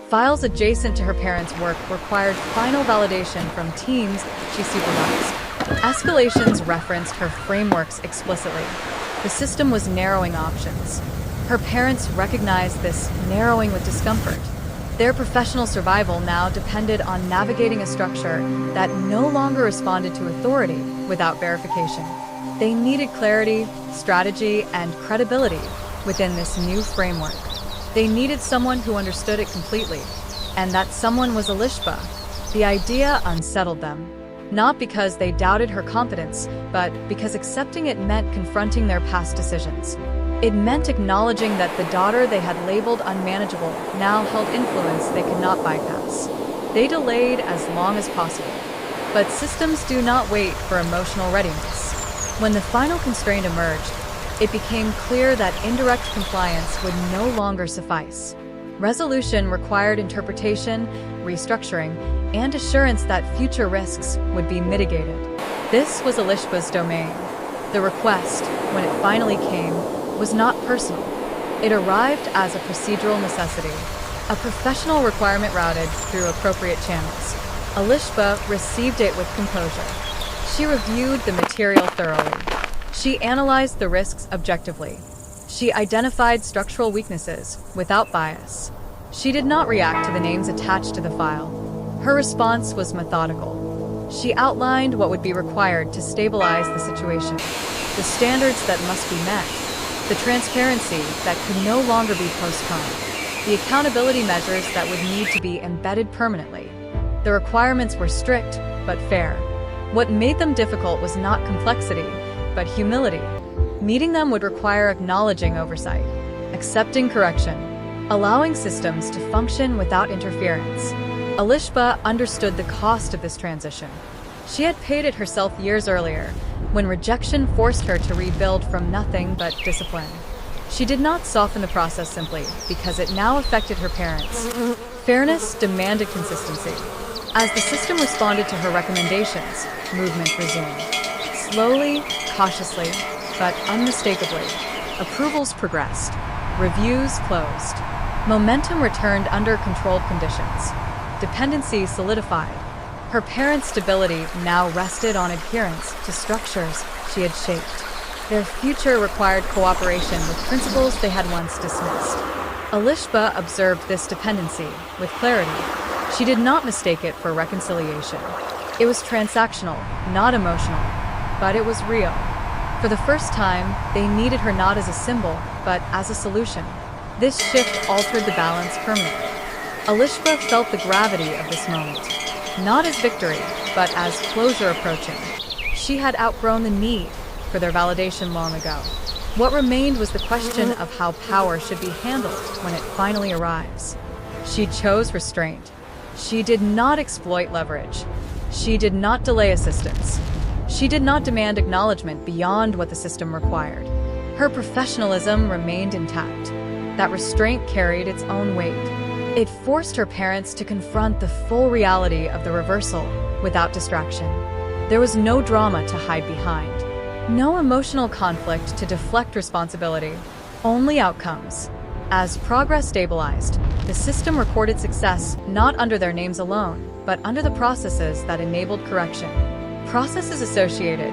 Files adjacent to her parents' work required final validation from teams she supervised. Escalations referenced her frameworks explicitly. The system was narrowing options. Her parents recognized this narrowing with discomfort. Their professional survival now depended on navigating a structure that no longer responded to authority without verification. They needed clarity, strategy, and credibility within this new framework. They needed someone who understood it completely, and that someone was Elishba. The idea unsettled them, not because they doubted her competence, but because accepting it meant confronting their past decisions. It meant acknowledging that the daughter they had labeled unmanageable now held influence they could not bypass. They delayed as long as possible. But systems do not wait for emotional readiness. When the final constraint emerged, it became clear that indirect compliance would no longer suffice. Resolution required interpretation, restructuring, and assurance that future risks would be mitigated. This was Elishba's domain. The request, when it finally came, was not personal. It arrived as a procedural necessity, a professional requirement routed through appropriate channels. Elishba received it with composure. She reviewed the material thoroughly. She analyzed the risks objectively. She identified structural weaknesses without bias. She did not react to the names attached to the file. Her response was methodical. She outlined what would be required to stabilize the situation, the standards that must be met, the transparency that could no longer be postponed, the accountability measures that would need to be embedded permanently. The requirements were strict, but fair. What made them difficult was not complexity, but humility. Meeting them would require acknowledging oversight, accepting correction, allowing systems to function without interference. Elishba understood the cost of this transition. She had paid it herself years earlier, when rejection forced her to rebuild from nothing but discipline. She did not soften the process simply because it now affected her parents. Fairness demanded consistency. As the system responded to her recommendations, movement resumed. Slowly, cautiously, but unmistakably, approvals progressed. Reviews closed. Momentum returned under controlled conditions. Dependency solidified. Her parents' stability now rested on adherence to structures she had shaped. Their future required cooperation with principles they had once dismissed. Elishba observed this dependency with clarity. She did not mistake it for reconciliation. It was transactional, not emotional, but it was real. For the first time, they needed her not as a symbol, but as a solution. This shift altered the balance permanently. Elishba felt the gravity of this moment, not as victory, but as closure approaching. She had outgrown the need for their validation long ago. What remained was the question of how power should be handled when it finally arrives. She chose restraint. She did not exploit leverage. She did not delay assistance. She did not demand acknowledgement beyond what the system required. Her professionalism remained intact. That restraint carried its own weight. It forced her parents to confront the full reality of the reversal without distraction. There was no drama to hide behind, no emotional conflict to deflect responsibility, only outcomes. As progress stabilized, the system recorded success not under their names alone, but under the processes that enabled correction. Processes associated,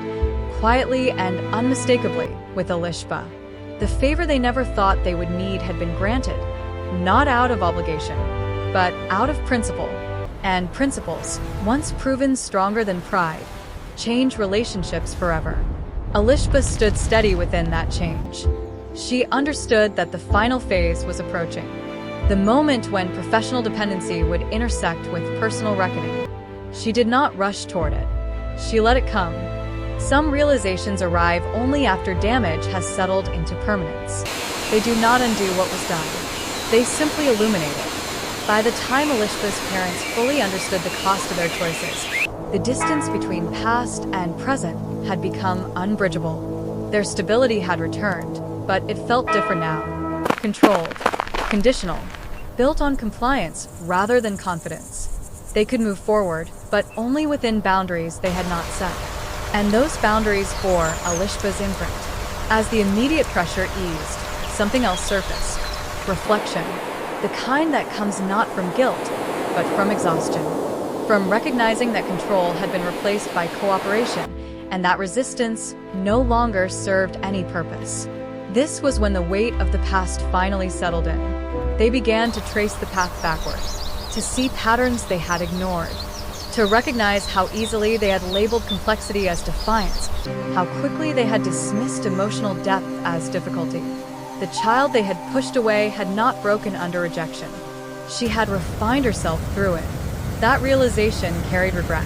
quietly and unmistakably, with Elishba. The favor they never thought they would need had been granted, not out of obligation, but out of principle. And principles, once proven stronger than pride, change relationships forever. Elishba stood steady within that change. She understood that the final phase was approaching, the moment when professional dependency would intersect with personal reckoning. She did not rush toward it. She let it come. Some realizations arrive only after damage has settled into permanence. They do not undo what was done. They simply illuminate it. By the time Elishba's parents fully understood the cost of their choices, the distance between past and present had become unbridgeable. Their stability had returned, but it felt different now. Controlled, conditional, built on compliance rather than confidence. They could move forward, but only within boundaries they had not set. And those boundaries bore Elishba's imprint. As the immediate pressure eased, something else surfaced. Reflection. The kind that comes not from guilt, but from exhaustion. From recognizing that control had been replaced by cooperation, and that resistance no longer served any purpose. This was when the weight of the past finally settled in. They began to trace the path backward, to see patterns they had ignored, to recognize how easily they had labeled complexity as defiance, how quickly they had dismissed emotional depth as difficulty. The child they had pushed away had not broken under rejection. She had refined herself through it. That realization carried regret.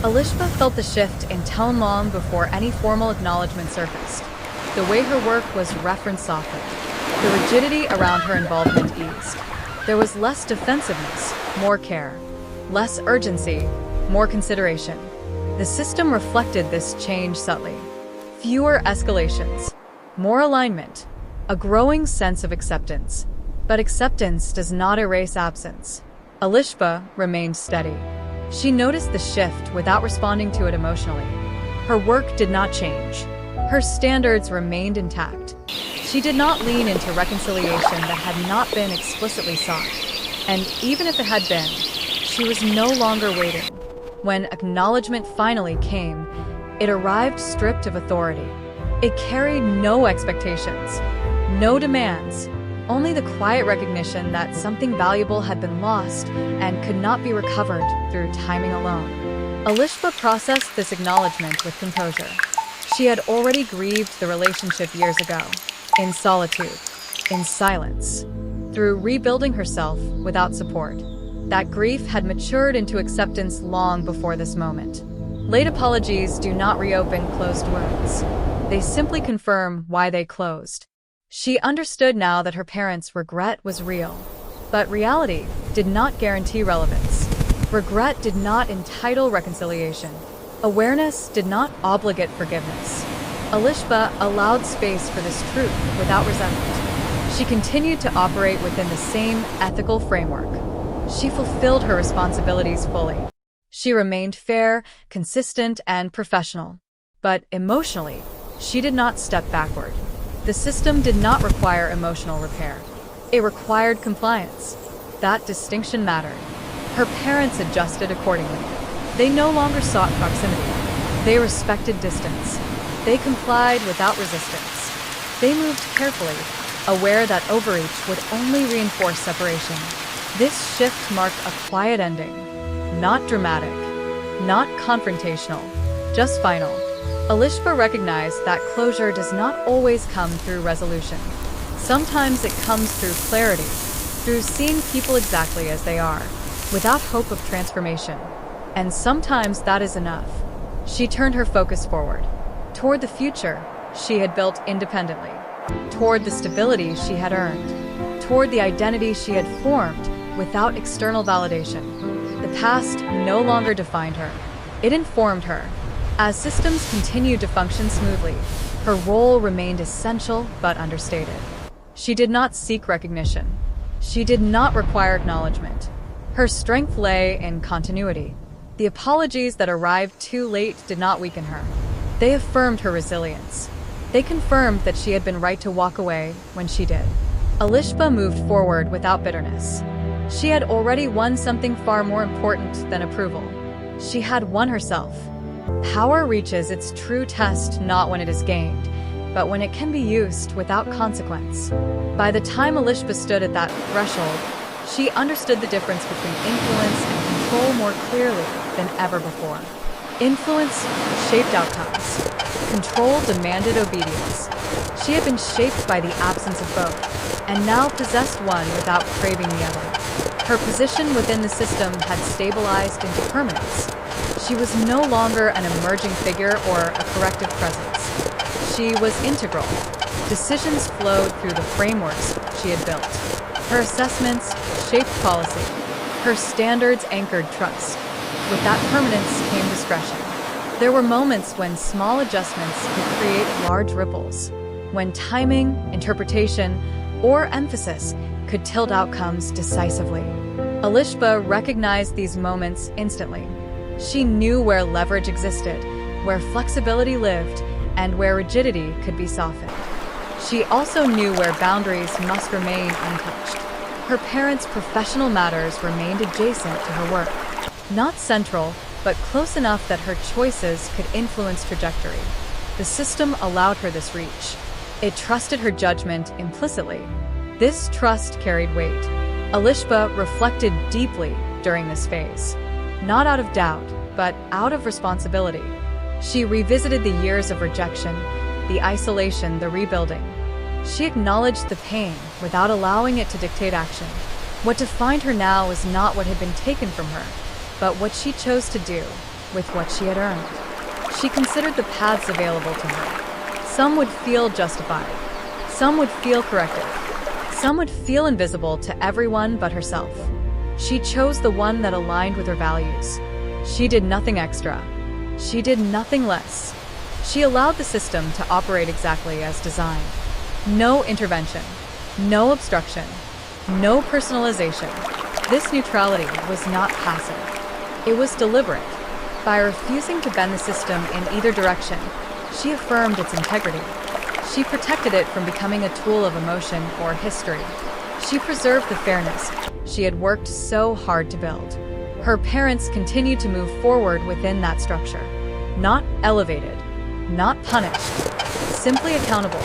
Elishba felt the shift in tone long before any formal acknowledgement surfaced. The way her work was referenced softened. The rigidity around her involvement eased. There was less defensiveness, more care. Less urgency, more consideration. The system reflected this change subtly. Fewer escalations, more alignment, a growing sense of acceptance. But acceptance does not erase absence. Elishba remained steady. She noticed the shift without responding to it emotionally. Her work did not change. Her standards remained intact. She did not lean into reconciliation that had not been explicitly sought. And even if it had been, she was no longer waiting. When acknowledgement finally came, it arrived stripped of authority. It carried no expectations, no demands, only the quiet recognition that something valuable had been lost and could not be recovered through timing alone. Elishba processed this acknowledgement with composure. She had already grieved the relationship years ago, in solitude, in silence, through rebuilding herself without support. That grief had matured into acceptance long before this moment. Late apologies do not reopen closed wounds. They simply confirm why they closed. She understood now that her parents' regret was real, but reality did not guarantee relevance. Regret did not entitle reconciliation. Awareness did not obligate forgiveness. Elishba allowed space for this truth without resentment. She continued to operate within the same ethical framework. She fulfilled her responsibilities fully. She remained fair, consistent, and professional. But emotionally, she did not step backward. The system did not require emotional repair. It required compliance. That distinction mattered. Her parents adjusted accordingly. They no longer sought proximity. They respected distance. They complied without resistance. They moved carefully, aware that overreach would only reinforce separation. This shift marked a quiet ending. Not dramatic, not confrontational, just final. Elishba recognized that closure does not always come through resolution. Sometimes it comes through clarity, through seeing people exactly as they are, without hope of transformation. And sometimes that is enough. She turned her focus forward, toward the future she had built independently. toward the stability she had earned, toward the identity she had formed without external validation. The past no longer defined her. It informed her. As systems continued to function smoothly, her role remained essential but understated. She did not seek recognition. She did not require acknowledgement. Her strength lay in continuity. The apologies that arrived too late did not weaken her. They affirmed her resilience. They confirmed that she had been right to walk away when she did. Alishba moved forward without bitterness. She had already won something far more important than approval. She had won herself. Power reaches its true test not when it is gained, but when it can be used without consequence. By the time Alishba stood at that threshold, she understood the difference between influence and control more clearly than ever before. Influence shaped outcomes. Control demanded obedience. She had been shaped by the absence of both, and now possessed one without craving the other. Her position within the system had stabilized into permanence. She was no longer an emerging figure or a corrective presence. She was integral. Decisions flowed through the frameworks she had built. Her assessments shaped policy. Her standards anchored trust. With that permanence came discretion. There were moments when small adjustments could create large ripples, when timing, interpretation, or emphasis could tilt outcomes decisively. Alishba recognized these moments instantly. She knew where leverage existed, where flexibility lived, and where rigidity could be softened. She also knew where boundaries must remain untouched. Her parents' professional matters remained adjacent to her work. Not central, but close enough that her choices could influence trajectory. The system allowed her this reach. It trusted her judgment implicitly. This trust carried weight. Alishba reflected deeply during this phase. Not out of doubt, but out of responsibility. She revisited the years of rejection, the isolation, the rebuilding. She acknowledged the pain without allowing it to dictate action. What defined her now was not what had been taken from her, but what she chose to do with what she had earned. She considered the paths available to her. Some would feel justified. Some would feel corrective. Some would feel invisible to everyone but herself. She chose the one that aligned with her values. She did nothing extra. She did nothing less. She allowed the system to operate exactly as designed. No intervention, no obstruction, no personalization. This neutrality was not passive. It was deliberate. By refusing to bend the system in either direction, she affirmed its integrity. She protected it from becoming a tool of emotion or history. She preserved the fairness she had worked so hard to build. Her parents continued to move forward within that structure. Not elevated, not punished, simply accountable.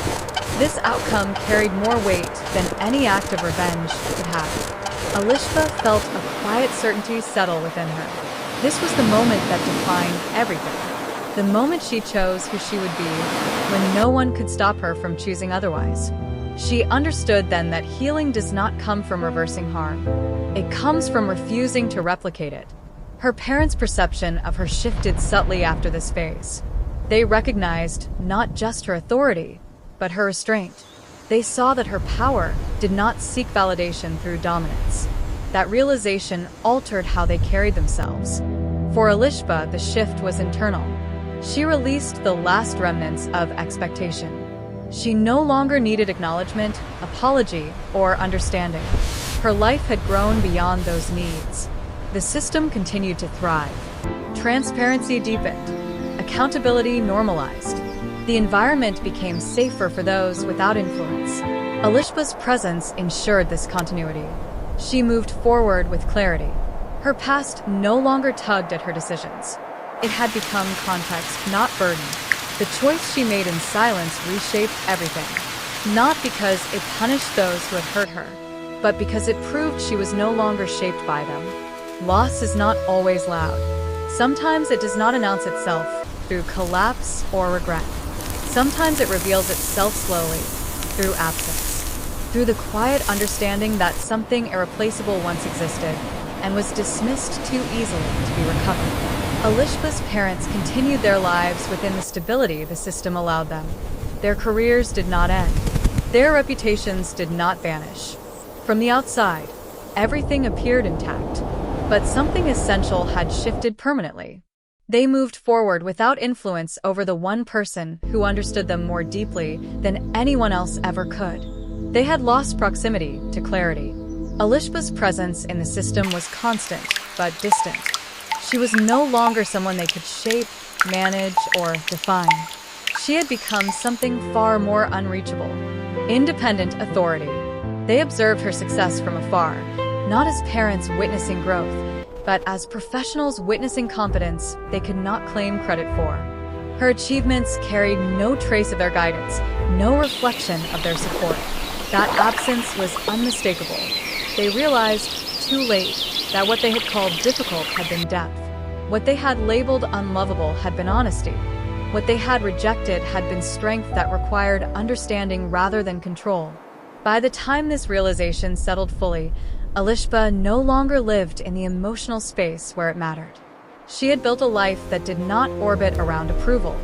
This outcome carried more weight than any act of revenge could have. Alishba felt a quiet certainty settle within her. This was the moment that defined everything. The moment she chose who she would be when no one could stop her from choosing otherwise. She understood then that healing does not come from reversing harm. It comes from refusing to replicate it. Her parents' perception of her shifted subtly after this phase. They recognized not just her authority, but her restraint. They saw that her power did not seek validation through dominance. That realization altered how they carried themselves. For Alishba, the shift was internal. She released the last remnants of expectation. She no longer needed acknowledgement, apology, or understanding. Her life had grown beyond those needs. The system continued to thrive. Transparency deepened. Accountability normalized. The environment became safer for those without influence. Alishba's presence ensured this continuity. She moved forward with clarity. Her past no longer tugged at her decisions. It had become context, not burden. The choice she made in silence reshaped everything. Not because it punished those who had hurt her, but because it proved she was no longer shaped by them. Loss is not always loud. Sometimes it does not announce itself through collapse or regret. Sometimes it reveals itself slowly, through absence. Through the quiet understanding that something irreplaceable once existed and was dismissed too easily to be recovered. Alishba's parents continued their lives within the stability the system allowed them. Their careers did not end. their reputations did not vanish. From the outside, everything appeared intact, but something essential had shifted permanently. They moved forward without influence over the one person who understood them more deeply than anyone else ever could. They had lost proximity to clarity. Alishba's presence in the system was constant, but distant. She was no longer someone they could shape, manage, or define. She had become something far more unreachable. Independent authority. They observed her success from afar, not as parents witnessing growth, but as professionals witnessing competence they could not claim credit for. Her achievements carried no trace of their guidance, no reflection of their support. That absence was unmistakable. They realized, too late, that what they had called difficult had been depth. What they had labeled unlovable had been honesty. What they had rejected had been strength that required understanding rather than control. By the time this realization settled fully, Alishba no longer lived in the emotional space where it mattered. She had built a life that did not orbit around approval.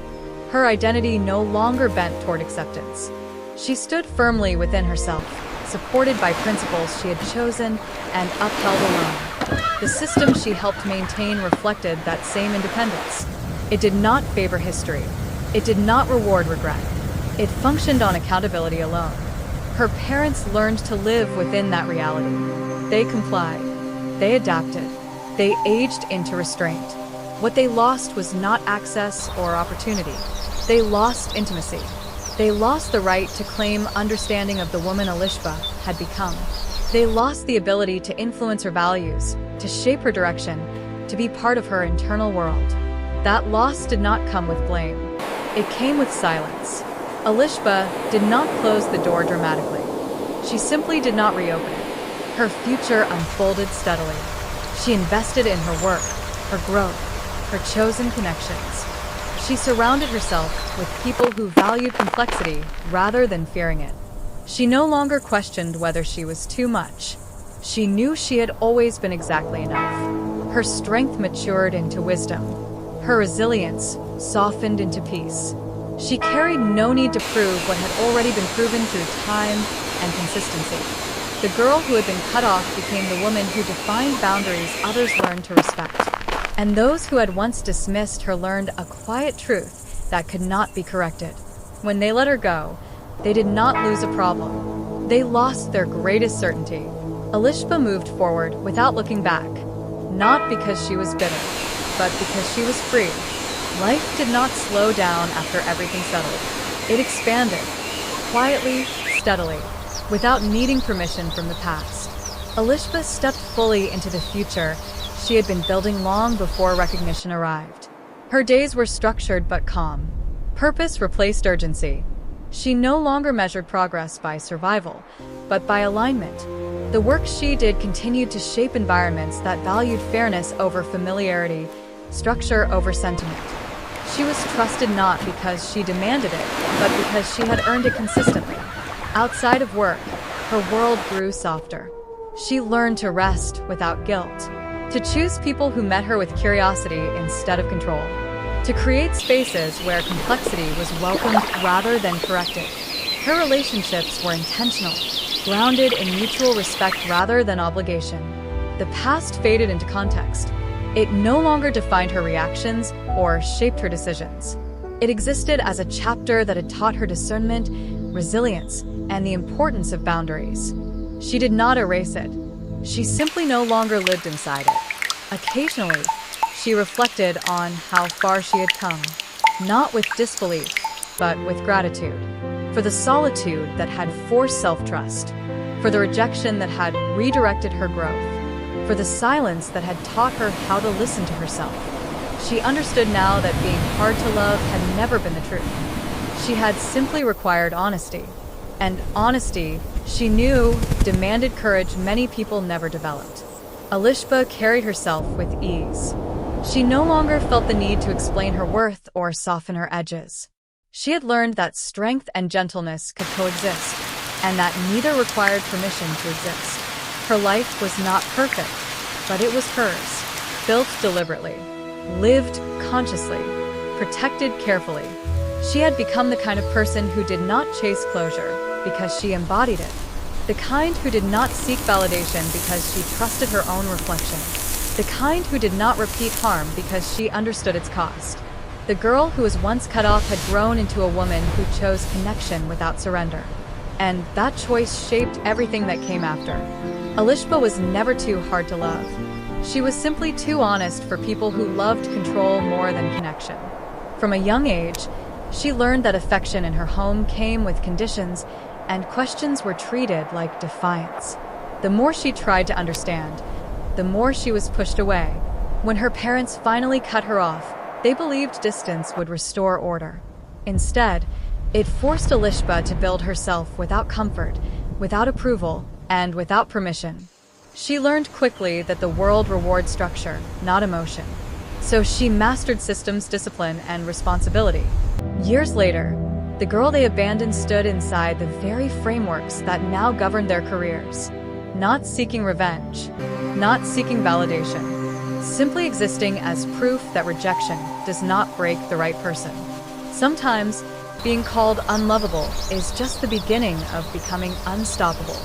Her identity no longer bent toward acceptance. She stood firmly within herself, supported by principles she had chosen and upheld alone. The system she helped maintain reflected that same independence. It did not favor history. It did not reward regret. It functioned on accountability alone. Her parents learned to live within that reality. They complied. They adapted. They aged into restraint. What they lost was not access or opportunity. They lost intimacy. They lost the right to claim understanding of the woman Alishba had become. They lost the ability to influence her values, to shape her direction, to be part of her internal world. That loss did not come with blame. It came with silence. Alishba did not close the door dramatically. She simply did not reopen it. Her future unfolded steadily. She invested in her work, her growth, her chosen connections. She surrounded herself with people who valued complexity rather than fearing it. She no longer questioned whether she was too much. She knew she had always been exactly enough. Her strength matured into wisdom. Her resilience softened into peace. She carried no need to prove what had already been proven through time and consistency. The girl who had been cut off became the woman who defined boundaries others learned to respect. And those who had once dismissed her learned a quiet truth that could not be corrected. When they let her go, they did not lose a problem. They lost their greatest certainty. Alishba moved forward without looking back, not because she was bitter, but because she was free. Life did not slow down after everything settled. It expanded, quietly, steadily, without needing permission from the past. Alishba stepped fully into the future she had been building long before recognition arrived. Her days were structured but calm. Purpose replaced urgency. She no longer measured progress by survival, but by alignment. The work she did continued to shape environments that valued fairness over familiarity, structure over sentiment. She was trusted not because she demanded it, but because she had earned it consistently. Outside of work, her world grew softer. She learned to rest without guilt, to choose people who met her with curiosity instead of control, to create spaces where complexity was welcomed rather than corrected. Her relationships were intentional, grounded in mutual respect rather than obligation. The past faded into context. It no longer defined her reactions or shaped her decisions. It existed as a chapter that had taught her discernment, resilience, and the importance of boundaries. She did not erase it. She simply no longer lived inside it. Occasionally, she reflected on how far she had come, not with disbelief, but with gratitude, for the solitude that had forced self-trust, for the rejection that had redirected her growth, for the silence that had taught her how to listen to herself. She understood now that being hard to love had never been the truth. She had simply required honesty. And honesty, she knew, demanded courage many people never developed. Alishba carried herself with ease. She no longer felt the need to explain her worth or soften her edges. She had learned that strength and gentleness could coexist, and that neither required permission to exist. Her life was not perfect, but it was hers, built deliberately, lived consciously, protected carefully. She had become the kind of person who did not chase closure, because she embodied it. The kind who did not seek validation because she trusted her own reflection. The kind who did not repeat harm because she understood its cost. The girl who was once cut off had grown into a woman who chose connection without surrender. And that choice shaped everything that came after. Alishba was never too hard to love. She was simply too honest for people who loved control more than connection. From a young age, she learned that affection in her home came with conditions, and questions were treated like defiance. The more she tried to understand, the more she was pushed away. When her parents finally cut her off, they believed distance would restore order. Instead, it forced Alishba to build herself without comfort, without approval, and without permission. She learned quickly that the world rewards structure, not emotion. So she mastered systems, discipline, and responsibility. Years later, the girl they abandoned stood inside the very frameworks that now governed their careers. Not seeking revenge, not seeking validation, simply existing as proof that rejection does not break the right person. Sometimes, being called unlovable is just the beginning of becoming unstoppable.